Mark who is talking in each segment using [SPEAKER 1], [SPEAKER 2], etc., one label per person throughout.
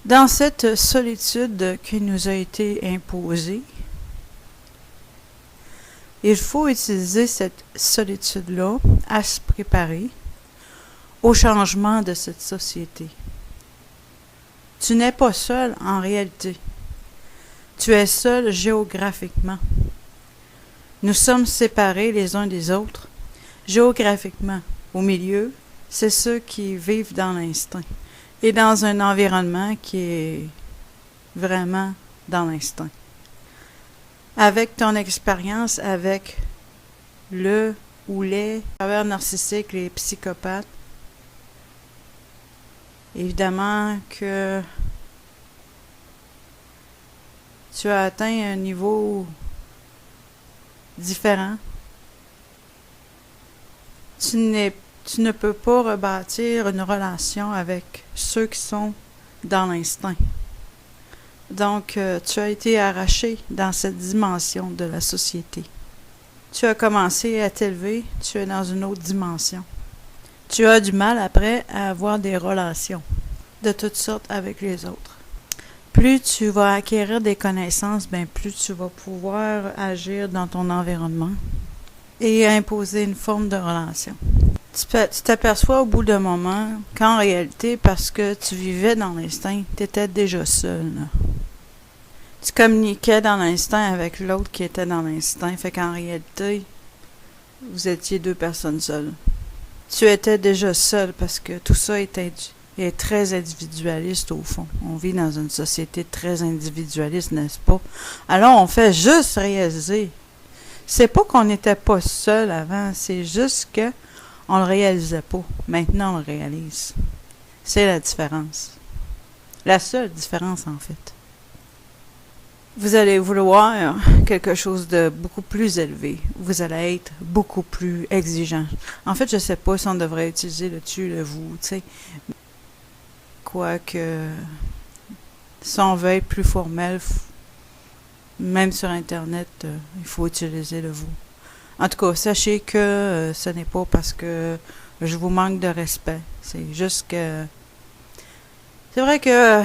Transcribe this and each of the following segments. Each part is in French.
[SPEAKER 1] Dans cette solitude qui nous a été imposée, il faut utiliser cette solitude-là à se préparer au changement de cette société. Tu n'es pas seul en réalité. Tu es seul géographiquement. Nous sommes séparés les uns des autres. Géographiquement, au milieu, c'est ceux qui vivent dans l'instinct et dans un environnement qui est vraiment dans l'instinct. Avec ton expérience avec le ou les travailleurs narcissiques, les psychopathes, évidemment que tu as atteint un niveau différent. Tu ne peux pas rebâtir une relation avec ceux qui sont dans l'instinct. Donc, tu as été arraché dans cette dimension de la société. Tu as commencé à t'élever, tu es dans une autre dimension. Tu as du mal après à avoir des relations de toutes sortes avec les autres. Plus tu vas acquérir des connaissances, plus tu vas pouvoir agir dans ton environnement et imposer une forme de relation. Tu t'aperçois au bout d'un moment qu'en réalité, parce que tu vivais dans l'instinct, tu étais déjà seul. Là. Tu communiquais dans l'instinct avec l'autre qui était dans l'instinct, fait qu'en réalité, vous étiez deux personnes seules. Tu étais déjà seul parce que tout ça est très individualiste au fond. On vit dans une société très individualiste, n'est-ce pas? Alors on fait juste réaliser. C'est pas qu'on n'était pas seul avant, c'est juste que on le réalisait pas. Maintenant on le réalise. C'est la différence. La seule différence en fait. Vous allez vouloir quelque chose de beaucoup plus élevé. Vous allez être beaucoup plus exigeant. En fait, je sais pas si on devrait utiliser le tu, le vous, tu sais. Quoique, si on veut être plus formel, même sur Internet, il faut utiliser le vous. En tout cas, sachez que ce n'est pas parce que je vous manque de respect. C'est juste que... C'est vrai que...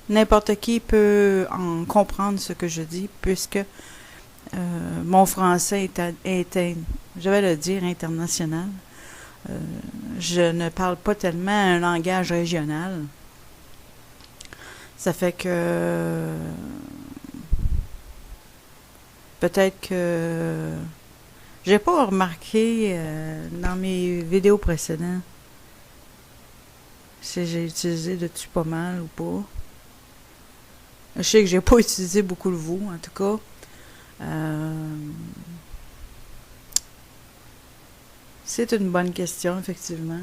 [SPEAKER 1] N'importe qui peut en comprendre ce que je dis, puisque mon français est, je vais le dire, international. Je ne parle pas tellement un langage régional. Ça fait que peut-être que j'ai pas remarqué dans mes vidéos précédentes si j'ai utilisé le tu pas mal ou pas. Je sais que j'ai pas utilisé beaucoup le vous, en tout cas. C'est une bonne question, effectivement.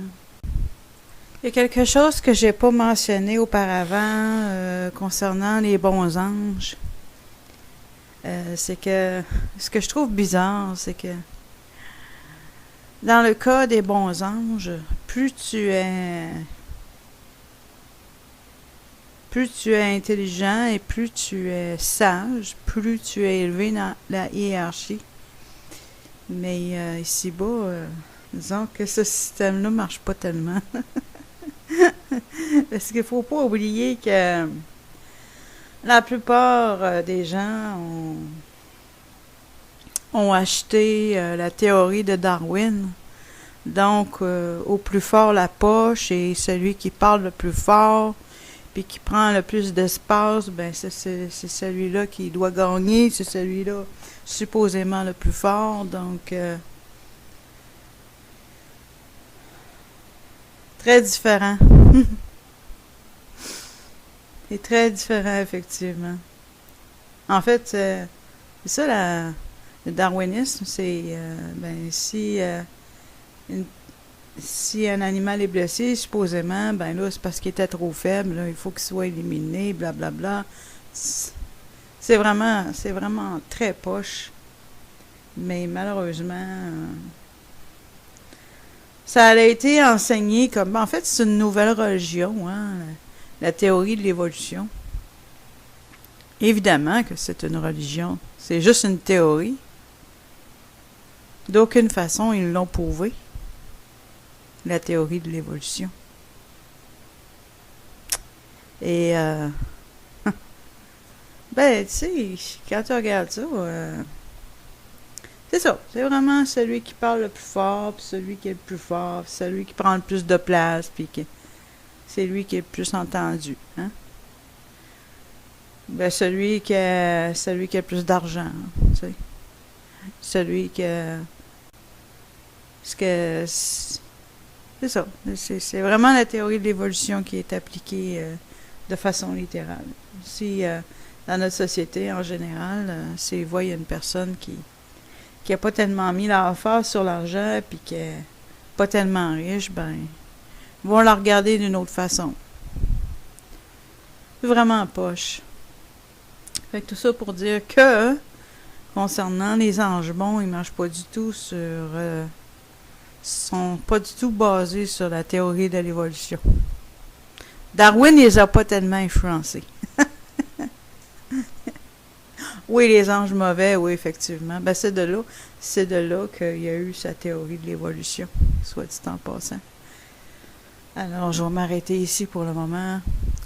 [SPEAKER 1] Il y a quelque chose que j'ai pas mentionné auparavant concernant les bons anges. C'est que ce que je trouve bizarre, c'est que dans le cas des bons anges, plus tu es intelligent et plus tu es sage, plus tu es élevé dans la hiérarchie. Mais ici-bas, disons que ce système-là marche pas tellement. Parce qu'il faut pas oublier que la plupart des gens ont acheté la théorie de Darwin. Donc, au plus fort la poche et celui qui parle le plus fort puis qui prend le plus d'espace, c'est celui-là qui doit gagner, c'est celui-là supposément le plus fort, donc très différent. C'est très différent, effectivement. En fait, c'est ça, le darwinisme, c'est, si un animal est blessé, supposément, là, c'est parce qu'il était trop faible, là, il faut qu'il soit éliminé, blablabla. C'est vraiment très poche. Mais malheureusement, ça a été enseigné comme... En fait, c'est une nouvelle religion, hein, la théorie de l'évolution. Évidemment que c'est une religion. C'est juste une théorie. D'aucune façon, ils l'ont prouvé. La théorie de l'évolution. Et, ben, tu sais, quand tu regardes ça, c'est ça. C'est vraiment celui qui parle le plus fort, puis celui qui est le plus fort, puis celui qui prend le plus de place, puis c'est lui qui est le plus entendu. Hein? Ben, celui qui a le plus d'argent, tu sais. Celui que... Ce que... C'est ça. C'est vraiment la théorie de l'évolution qui est appliquée de façon littérale. Si, dans notre société en général, s'ils voient une personne qui a pas tellement mis l'emphase sur l'argent, puis qui est pas tellement riche, ben, ils vont la regarder d'une autre façon. C'est vraiment poche. Fait que tout ça pour dire que, concernant les anges bons, ils marchent pas du tout sont pas du tout basés sur la théorie de l'évolution. Darwin les a pas tellement influencés. Oui, les anges mauvais, oui, effectivement. Ben, c'est de là qu'il y a eu sa théorie de l'évolution, soit dit en passant. Alors, je vais m'arrêter ici pour le moment.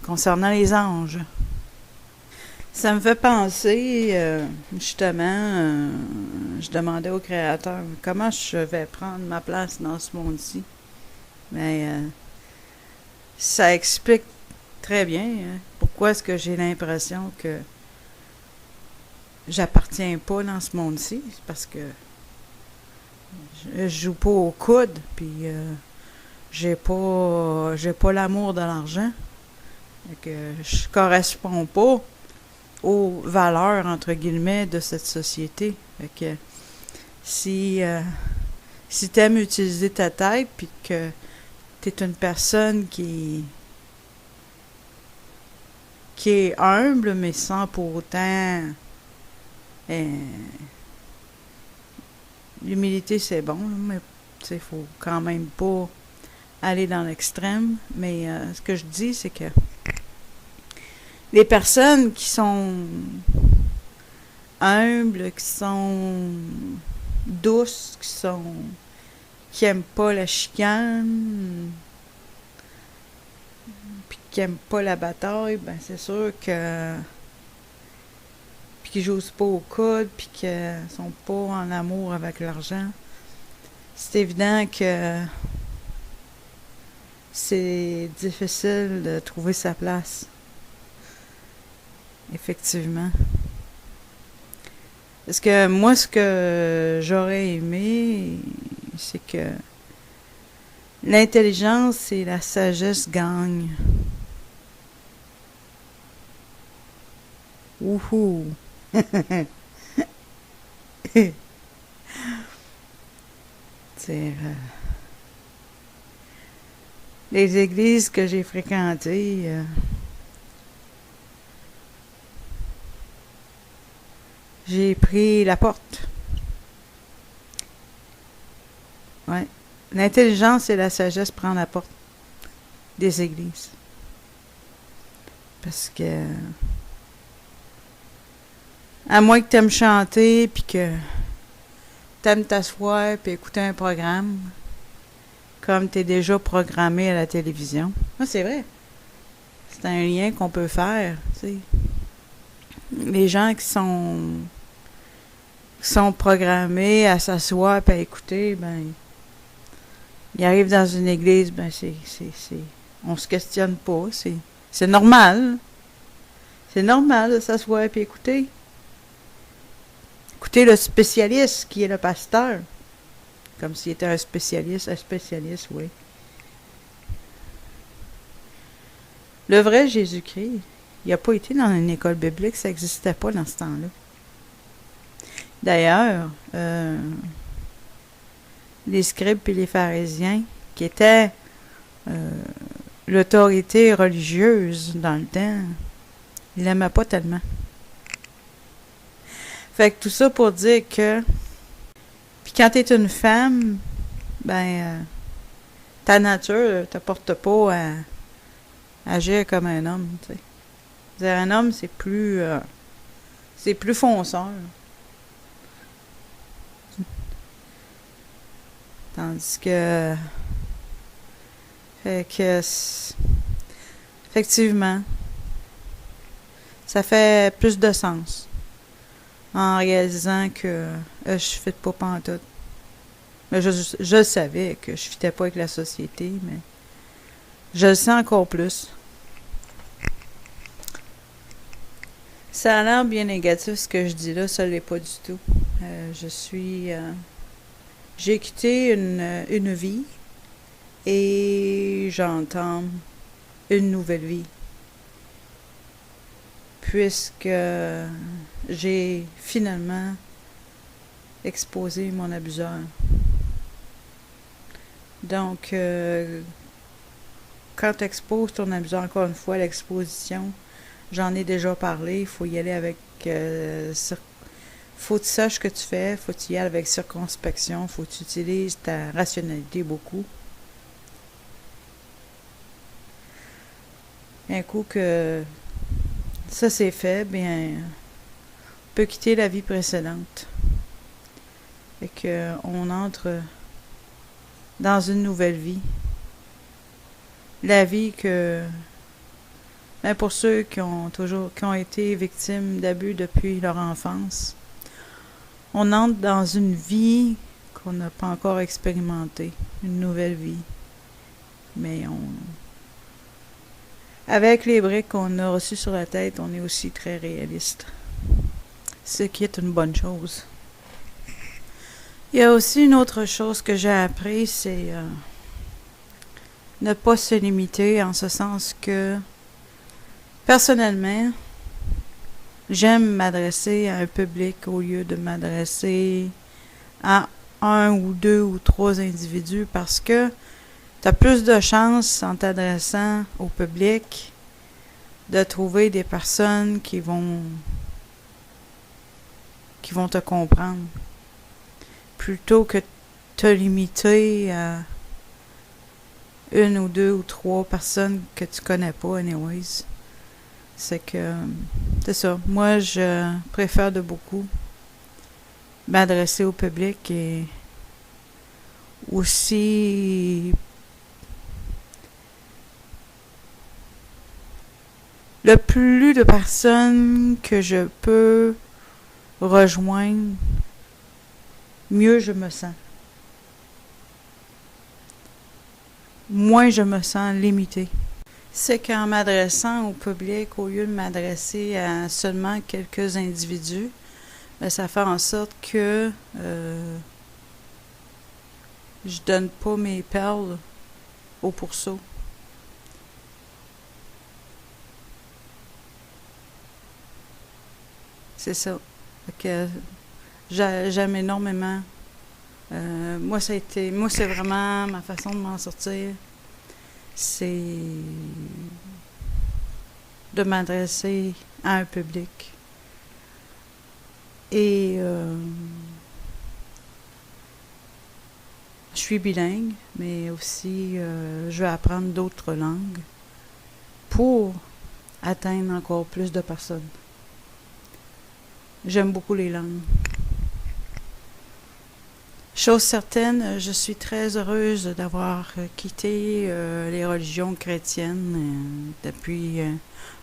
[SPEAKER 1] Concernant les anges, ça me fait penser, justement, je demandais au Créateur comment je vais prendre ma place dans ce monde-ci. Mais ça explique très bien pourquoi est-ce que j'ai l'impression que j'appartiens pas dans ce monde-ci. C'est parce que je joue pas au coude, puis j'ai pas l'amour de l'argent. Que je corresponds pas aux valeurs, entre guillemets, de cette société. Fait que si t'aimes utiliser ta tête, puis que t'es une personne qui est humble, mais sans pour autant... l'humilité, c'est bon, mais il faut quand même pas aller dans l'extrême. Mais ce que je dis, c'est que les personnes qui sont humbles, qui sont douces, qui aiment pas la chicane, puis qui aiment pas la bataille, ben c'est sûr que puis qui jouent pas au coude, puis qui sont pas en amour avec l'argent, c'est évident que c'est difficile de trouver sa place. Effectivement. Parce que moi, ce que j'aurais aimé, c'est que l'intelligence et la sagesse gagnent. Wouhou! C'est les églises que j'ai fréquentées, j'ai pris la porte. Ouais. L'intelligence et la sagesse prennent la porte des églises. Parce que à moins que tu aimes chanter, puis que tu aimes t'asseoir, puis écouter un programme, comme tu es déjà programmé à la télévision. Ah, c'est vrai. C'est un lien qu'on peut faire, tu sais. Les gens qui sont programmés à s'asseoir et à écouter, ben, ils arrivent dans une église, ben, on se questionne pas, c'est normal. C'est normal de s'asseoir et écouter. Écoutez le spécialiste qui est le pasteur. Comme s'il était un spécialiste, oui. Le vrai Jésus-Christ, il n'a pas été dans une école biblique, ça n'existait pas dans ce temps-là. D'ailleurs, les scribes et les pharisiens, qui étaient l'autorité religieuse dans le temps, ils l'aimaient pas tellement. Fait que tout ça pour dire que puis quand t'es une femme, ben ta nature te porte pas à agir comme un homme, tu sais. C'est-à-dire, un homme, c'est plus fonceur. Tandis que effectivement, ça fait plus de sens en réalisant que je fit pas pantoute. Mais je le savais que je fitais pas avec la société, mais je le sens encore plus. Ça a l'air bien négatif ce que je dis là, ça l'est pas du tout. J'ai quitté une vie et j'entame une nouvelle vie. Puisque j'ai finalement exposé mon abuseur. Donc, quand tu exposes ton abuseur, encore une fois, l'exposition, j'en ai déjà parlé, il faut y aller avec... faut que tu saches ce que tu fais, faut que tu y ailles avec circonspection, faut que tu utilises ta rationalité beaucoup. Un coup que ça c'est fait, bien, on peut quitter la vie précédente. Et qu'on entre dans une nouvelle vie. La vie que, ben pour ceux qui ont été victimes d'abus depuis leur enfance, on entre dans une vie qu'on n'a pas encore expérimentée, une nouvelle vie. Mais avec les briques qu'on a reçues sur la tête, on est aussi très réaliste. Ce qui est une bonne chose. Il y a aussi une autre chose que j'ai appris, c'est ne pas se limiter en ce sens que, personnellement, j'aime m'adresser à un public au lieu de m'adresser à un ou deux ou trois individus parce que tu as plus de chances en t'adressant au public de trouver des personnes qui vont te comprendre plutôt que de te limiter à une ou deux ou trois personnes que tu connais pas anyways. C'est ça. Moi, je préfère de beaucoup m'adresser au public et aussi le plus de personnes que je peux rejoindre, mieux je me sens. Moins je me sens limitée. C'est qu'en m'adressant au public, au lieu de m'adresser à seulement quelques individus, ben ça fait en sorte que je donne pas mes perles au pourceau. C'est ça. Fait que j'aime énormément. Moi, c'est vraiment ma façon de m'en sortir. C'est de m'adresser à un public. Et je suis bilingue, mais aussi je vais apprendre d'autres langues pour atteindre encore plus de personnes. J'aime beaucoup les langues. Chose certaine, je suis très heureuse d'avoir quitté les religions chrétiennes depuis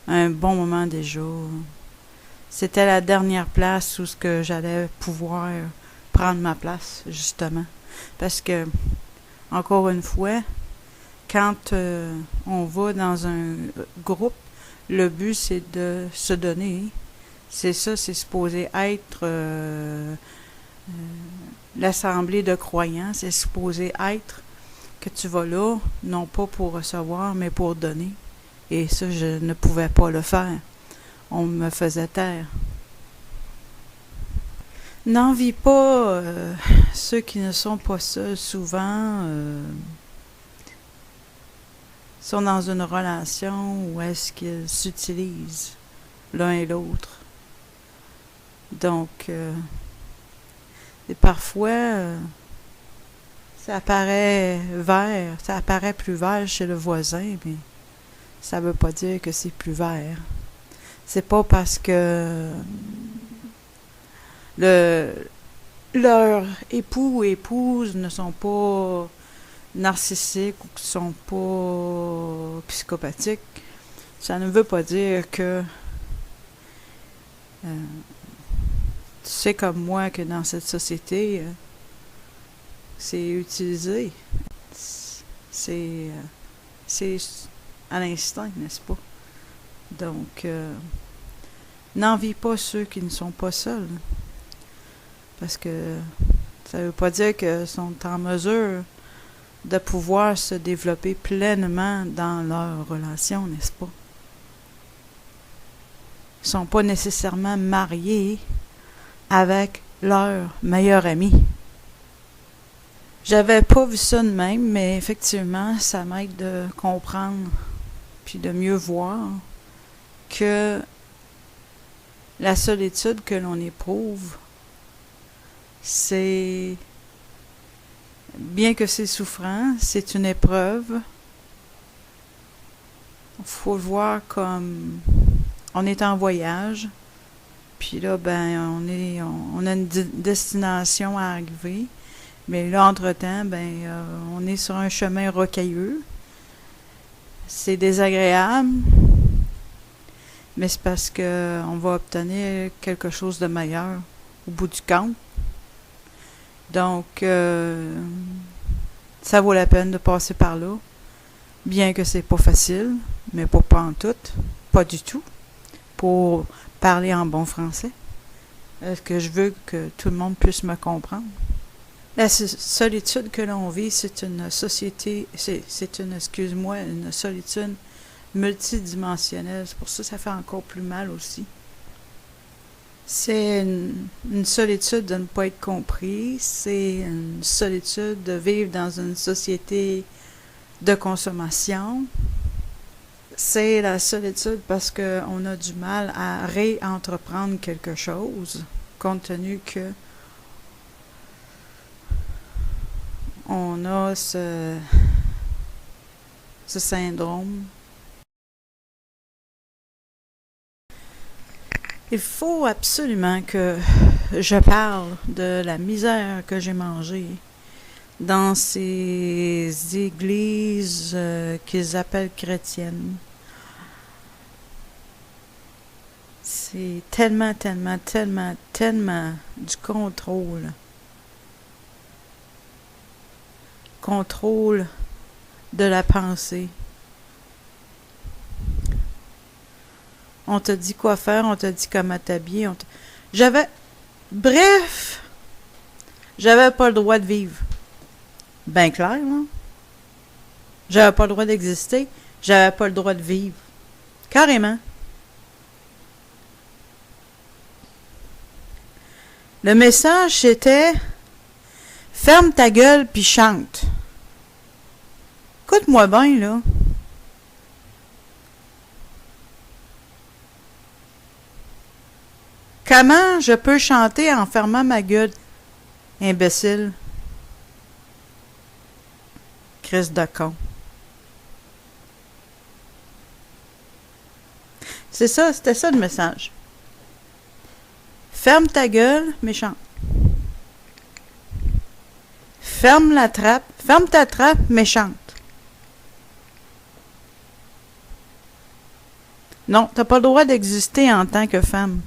[SPEAKER 1] un bon moment déjà. C'était la dernière place où ce que j'allais pouvoir prendre ma place, justement. Parce que, encore une fois, quand on va dans un groupe, le but c'est de se donner. C'est ça, c'est supposé être l'assemblée de croyants, c'est supposé être que tu vas là, non pas pour recevoir, mais pour donner. Et ça, je ne pouvais pas le faire. On me faisait taire. N'envie pas ceux qui ne sont pas seuls. Souvent, sont dans une relation où est-ce qu'ils s'utilisent l'un et l'autre. Donc, et parfois, ça apparaît vert, ça apparaît plus vert chez le voisin, mais ça veut pas dire que c'est plus vert. C'est pas parce que leur époux ou épouse ne sont pas narcissiques ou qui sont pas psychopathiques. Ça ne veut pas dire que Tu sais comme moi que dans cette société, c'est utilisé. C'est c'est à l'instinct, n'est-ce pas? Donc, n'envie pas ceux qui ne sont pas seuls. Parce que ça ne veut pas dire qu'ils sont en mesure de pouvoir se développer pleinement dans leur relation, n'est-ce pas? Ils ne sont pas nécessairement mariés avec leur meilleur ami. J'avais pas vu ça de même, mais effectivement, ça m'aide de comprendre puis de mieux voir que la solitude que l'on éprouve, c'est, bien que c'est souffrant, c'est une épreuve. Il faut le voir comme on est en voyage, puis là, ben, on a une destination à arriver, mais là, entre-temps, ben, on est sur un chemin rocailleux. C'est désagréable, mais c'est parce que on va obtenir quelque chose de meilleur au bout du compte. Donc, ça vaut la peine de passer par là, bien que c'est pas facile, mais pas en tout, pas du tout, pour parler en bon français. Est-ce que je veux que tout le monde puisse me comprendre? La solitude que l'on vit, c'est une société, c'est une, excuse-moi, une solitude multidimensionnelle. C'est pour ça que ça fait encore plus mal aussi. C'est une solitude de ne pas être compris. C'est une solitude de vivre dans une société de consommation. C'est la solitude parce qu'on a du mal à réentreprendre quelque chose, compte tenu que on a ce syndrome. Il faut absolument que je parle de la misère que j'ai mangée dans ces églises qu'ils appellent chrétiennes. C'est tellement du contrôle. Contrôle de la pensée. On te dit quoi faire, on te dit comment t'habiller. Bref, j'avais pas le droit de vivre. Ben clair, non? J'avais pas le droit d'exister, j'avais pas le droit de vivre. Carrément. Le message, c'était « Ferme ta gueule puis chante ». Écoute-moi bien, là. Comment je peux chanter en fermant ma gueule? Imbécile. Christ de con. C'est ça, c'était ça le message. Ferme ta gueule, mais chante. Ferme ta trappe, mais chante. Non, t'as pas le droit d'exister en tant que femme.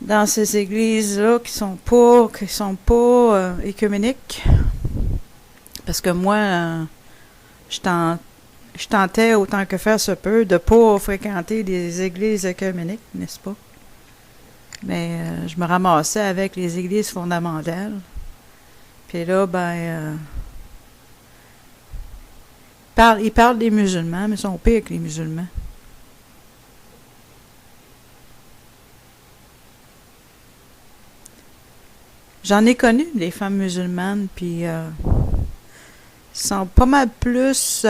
[SPEAKER 1] Dans ces églises-là qui sont pas écuméniques. Parce que moi, je tentais autant que faire se peut de pas fréquenter des églises écuméniques, n'est-ce pas? Mais je me ramassais avec les églises fondamentales. Puis là, ben, ils parlent des musulmans, mais ils sont pires que les musulmans. J'en ai connu des femmes musulmanes, puis sont pas mal plus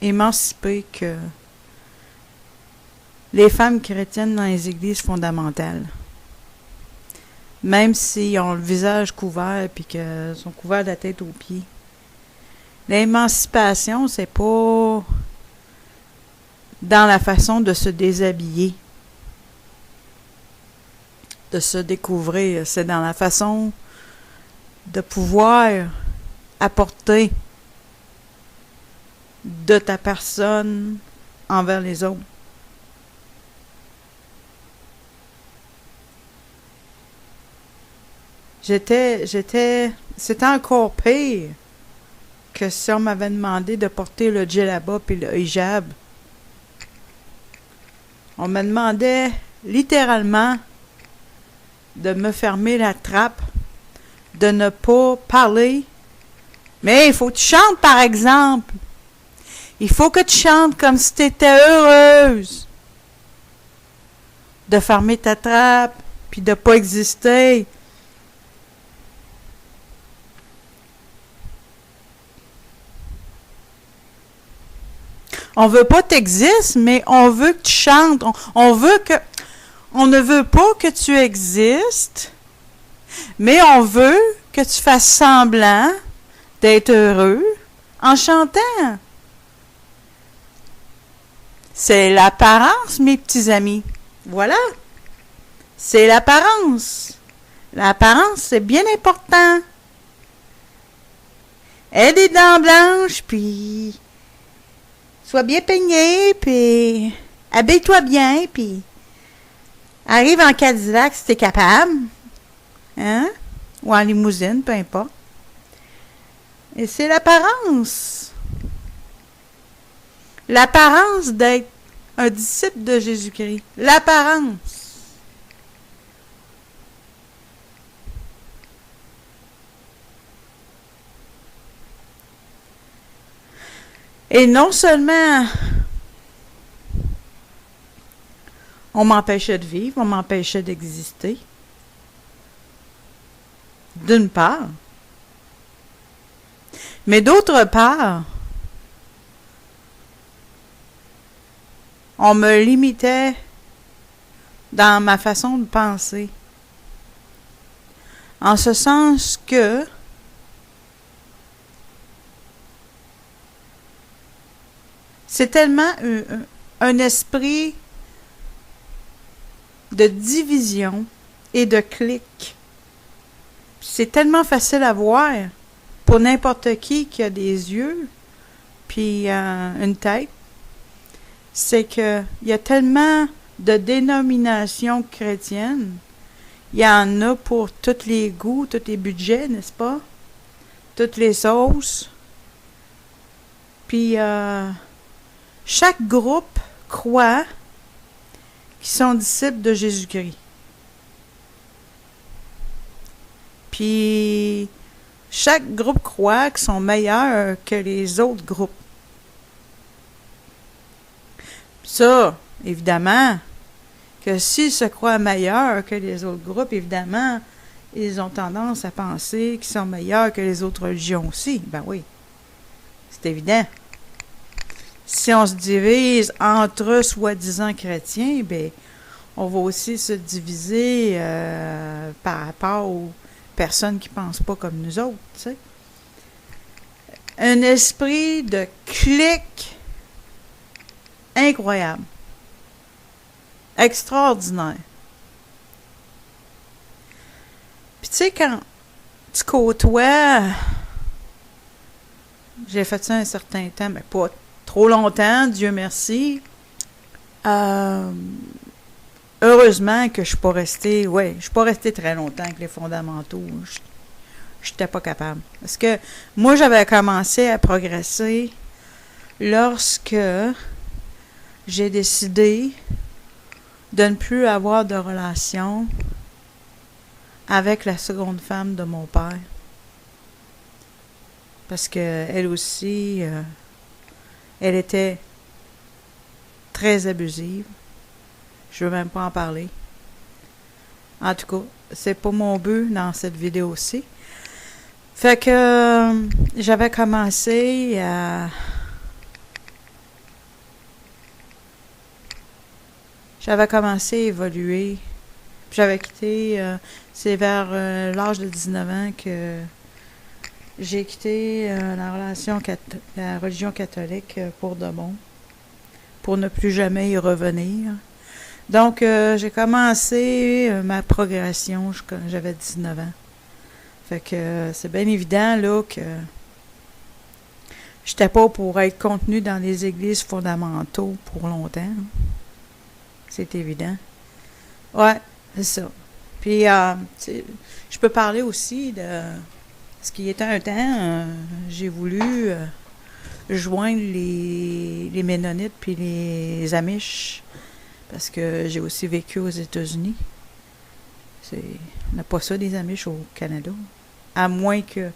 [SPEAKER 1] émancipées que les femmes chrétiennes dans les églises fondamentales. Même s'ils ont le visage couvert puis qu'ils sont couverts de la tête aux pieds. L'émancipation, c'est pas dans la façon de se déshabiller, de se découvrir. C'est dans la façon de pouvoir apporter de ta personne envers les autres. C'était encore pire que si on m'avait demandé de porter le djellaba puis le hijab. On me demandait littéralement de me fermer la trappe, de ne pas parler. Mais il faut que tu chantes, par exemple. Il faut que tu chantes comme si tu étais heureuse de fermer ta trappe, puis de ne pas exister. On veut pas que tu existes, mais on veut que tu chantes. On ne veut pas que tu existes, mais on veut que tu fasses semblant d'être heureux en chantant. C'est l'apparence, mes petits amis. Voilà. C'est l'apparence. L'apparence, c'est bien important. Aie des dents blanches, puis sois bien peigné, puis habille-toi bien, puis arrive en Cadillac si t'es capable. Hein? Ou en limousine, peu importe. Et c'est l'apparence. L'apparence d'être un disciple de Jésus-Christ. L'apparence. Et non seulement on m'empêchait de vivre, on m'empêchait d'exister, d'une part, mais d'autre part, on me limitait dans ma façon de penser. En ce sens que c'est tellement un esprit de division et de clic. C'est tellement facile à voir pour n'importe qui a des yeux puis une tête. C'est que il y a tellement de dénominations chrétiennes. Il y en a pour tous les goûts, tous les budgets, n'est-ce pas? Toutes les sauces. Puis chaque groupe croit qu'ils sont disciples de Jésus-Christ. Puis chaque groupe croit qu'ils sont meilleurs que les autres groupes. Ça, évidemment, que s'ils se croient meilleurs que les autres groupes, évidemment, ils ont tendance à penser qu'ils sont meilleurs que les autres religions aussi. Ben oui, c'est évident. Si on se divise entre soi-disant chrétiens, ben, on va aussi se diviser par rapport aux personnes qui ne pensent pas comme nous autres, tu sais. Un esprit de clic incroyable. Extraordinaire. Puis tu sais, quand tu côtoies, j'ai fait ça un certain temps, mais pas trop longtemps, Dieu merci. Heureusement que je suis pas restée très longtemps avec les fondamentaux. Je n'étais pas capable. Parce que moi, j'avais commencé à progresser lorsque j'ai décidé de ne plus avoir de relation avec la seconde femme de mon père. Parce que elle aussi, elle était très abusive. Je veux même pas en parler. En tout cas, c'est pas mon but dans cette vidéo-ci. Fait que j'avais commencé à évoluer. Puis j'avais quitté, c'est vers l'âge de 19 ans que j'ai quitté la religion catholique pour de bon, pour ne plus jamais y revenir. Donc, j'ai commencé ma progression quand j'avais 19 ans. Fait que c'est bien évident là que j'étais pas pour être contenue dans les églises fondamentaux pour longtemps. C'est évident. Ouais, c'est ça. Puis, tu sais, je peux parler aussi de ce qui était un temps, j'ai voulu joindre les Ménonites puis les Amish parce que j'ai aussi vécu aux États-Unis. On n'a pas ça des Amish au Canada. À moins que,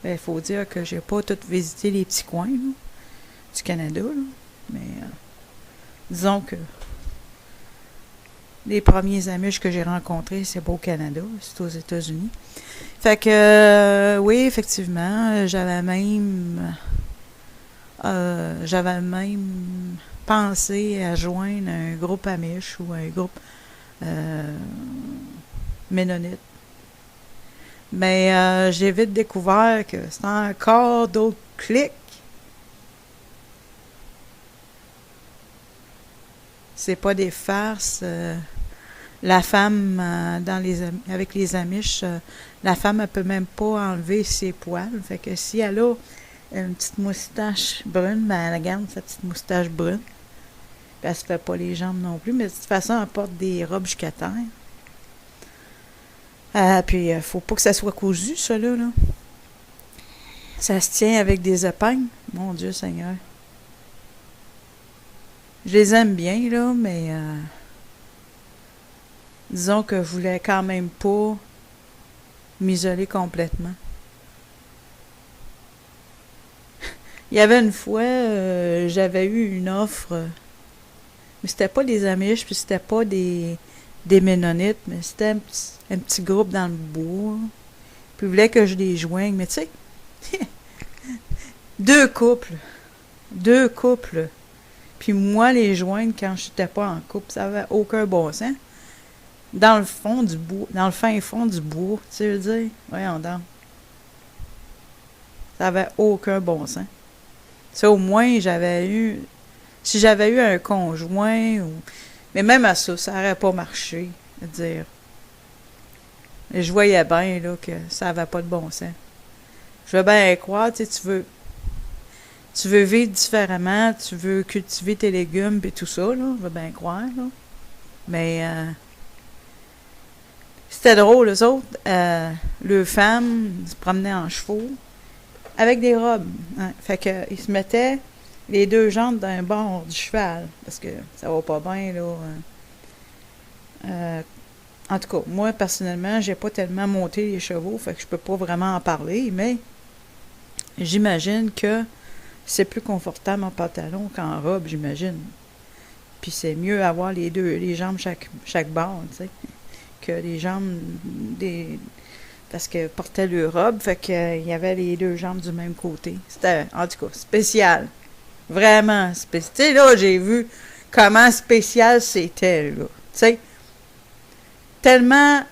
[SPEAKER 1] il faut dire que j'ai pas tout visité les petits coins là, du Canada. Là. Mais disons que les premiers Amish que j'ai rencontrés, c'est pas au Canada, c'est aux États-Unis. Fait que, oui, effectivement, j'avais même pensé à joindre un groupe Amish ou un groupe Ménonite. Mais j'ai vite découvert que c'est encore d'autres clics. C'est pas des farces. La femme, avec les Amish, la femme, elle peut même pas enlever ses poils. Fait que si elle a une petite moustache brune, ben elle garde sa petite moustache brune. Puis elle se fait pas les jambes non plus, mais de toute façon, elle porte des robes jusqu'à terre. Puis, faut pas que ça soit cousu, ça, là. Ça se tient avec des épingles. Mon Dieu Seigneur. Je les aime bien, là, mais disons que je voulais quand même pas m'isoler complètement. Il y avait une fois, j'avais eu une offre, mais c'était pas des Amish, puis c'était pas des Ménonites, mais c'était un petit groupe dans le bois. Puis ils voulaient que je les joigne, mais tu sais, deux couples, puis moi les joindre quand je n'étais pas en couple, ça avait aucun bon sens. Dans le fond du bois, dans le fin fond du bois, tu sais, je veux dire, voyons donc. Ça avait aucun bon sens. Ça, au moins, si j'avais eu un conjoint, mais même à ça, ça n'aurait pas marché, à dire. Et je voyais bien, là, que ça n'avait pas de bon sens. Je veux bien croire, tu sais, tu veux vivre différemment, tu veux cultiver tes légumes et tout ça, là, je veux bien croire, là. Mais, c'était drôle, eux autres, leurs femmes se promenaient en chevaux avec des robes. Hein. Fait que ils se mettaient les deux jambes d'un bord du cheval, parce que ça va pas bien, là. En tout cas, moi, personnellement, j'ai pas tellement monté les chevaux, fait que je peux pas vraiment en parler, mais j'imagine que c'est plus confortable en pantalon qu'en robe, j'imagine. Puis c'est mieux avoir les jambes chaque bord, tu sais, que les jambes parce que portaient leur robe, fait qu'il y avait les deux jambes du même côté. C'était, en tout cas, spécial. Vraiment spécial. Tu sais, là, j'ai vu comment spécial c'était, là. Tu sais, tellement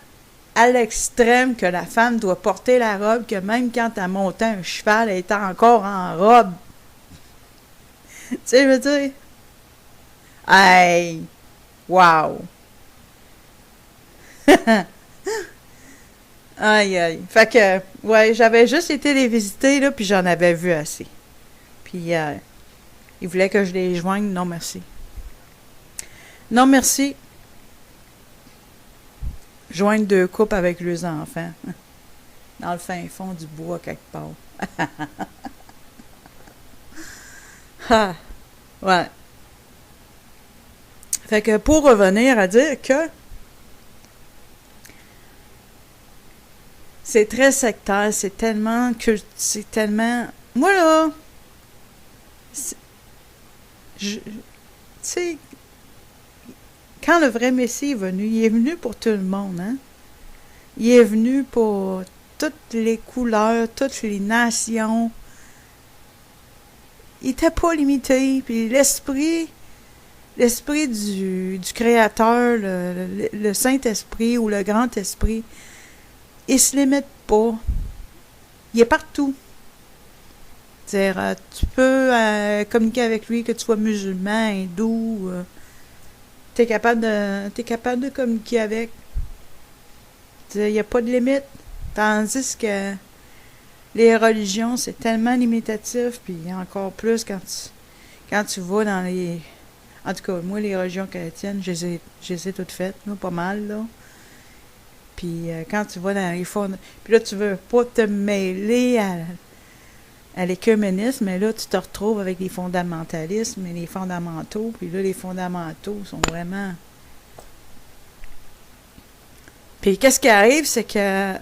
[SPEAKER 1] à l'extrême que la femme doit porter la robe que même quand elle montait un cheval, elle était encore en robe. Tu sais, je veux dire, hey, wow. Aïe, aïe. Fait que, ouais, j'avais juste été les visiter, là, puis j'en avais vu assez. Puis, ils voulaient que je les joigne. Non, merci. Non, merci. Joindre deux couples avec leurs enfants. Dans le fin fond du bois, quelque part. Ah, ouais. Fait que, pour revenir à dire que c'est très sectaire, c'est tellement moi, là, tu sais, quand le vrai Messie est venu, il est venu pour tout le monde, hein? Il est venu pour toutes les couleurs, toutes les nations. Il n'était pas limité. Puis l'esprit du Créateur, le Saint-Esprit ou le Grand Esprit, il se limite pas. Il est partout. C'est-à-dire, tu peux communiquer avec lui, que tu sois musulman, hindou, t'es capable de communiquer avec. Il n'y a pas de limite. Tandis que les religions, c'est tellement limitatif, puis encore plus quand tu vas dans les... En tout cas, moi, les religions chrétiennes, je les ai toutes faites, là, pas mal, là. Puis quand tu vas dans les fonds... Puis là, tu veux pas te mêler à l'écuménisme, mais là, tu te retrouves avec les fondamentalismes et les fondamentaux. Puis là, les fondamentaux sont vraiment... Puis qu'est-ce qui arrive, c'est que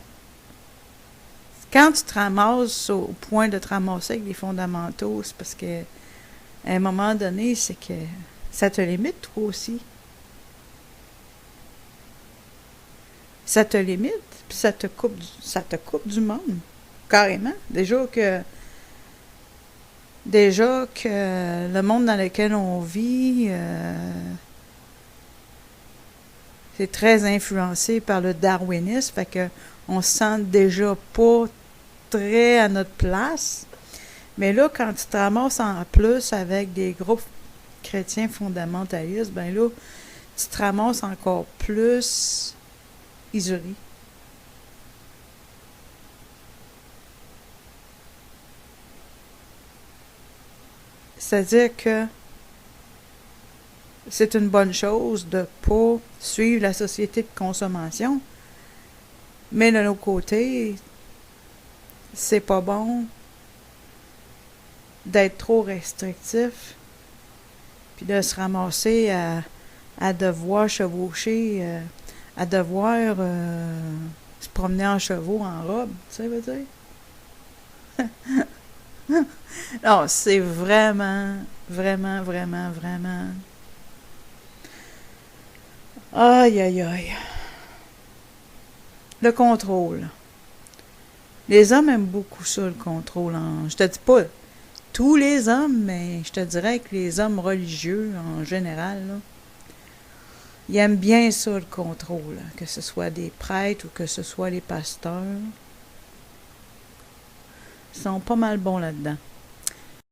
[SPEAKER 1] quand tu te ramasses au point de te ramasser avec les fondamentaux, c'est parce que à un moment donné, c'est que ça te limite, toi aussi. Ça te limite, puis ça te coupe du monde, carrément. Déjà que le monde dans lequel on vit, c'est très influencé par le darwinisme, fait que on se sent déjà pas très à notre place. Mais là, quand tu te ramasses en plus avec des groupes chrétiens fondamentalistes, ben là, tu te ramasses encore plus isolé. C'est-à-dire que c'est une bonne chose de ne pas suivre la société de consommation, mais de l'autre côté, c'est pas bon d'être trop restrictif, puis de se ramasser à devoir chevaucher, à devoir se promener en chevaux, en robe, tu sais, veut dire? Non, c'est vraiment, vraiment, vraiment, vraiment... Aïe, aïe, aïe. Le contrôle. Les hommes aiment beaucoup ça, le contrôle. Je te dis pas tous les hommes, mais je te dirais que les hommes religieux, en général, là, ils aiment bien ça, le contrôle. Que ce soit des prêtres ou que ce soit les pasteurs. Ils sont pas mal bons là-dedans.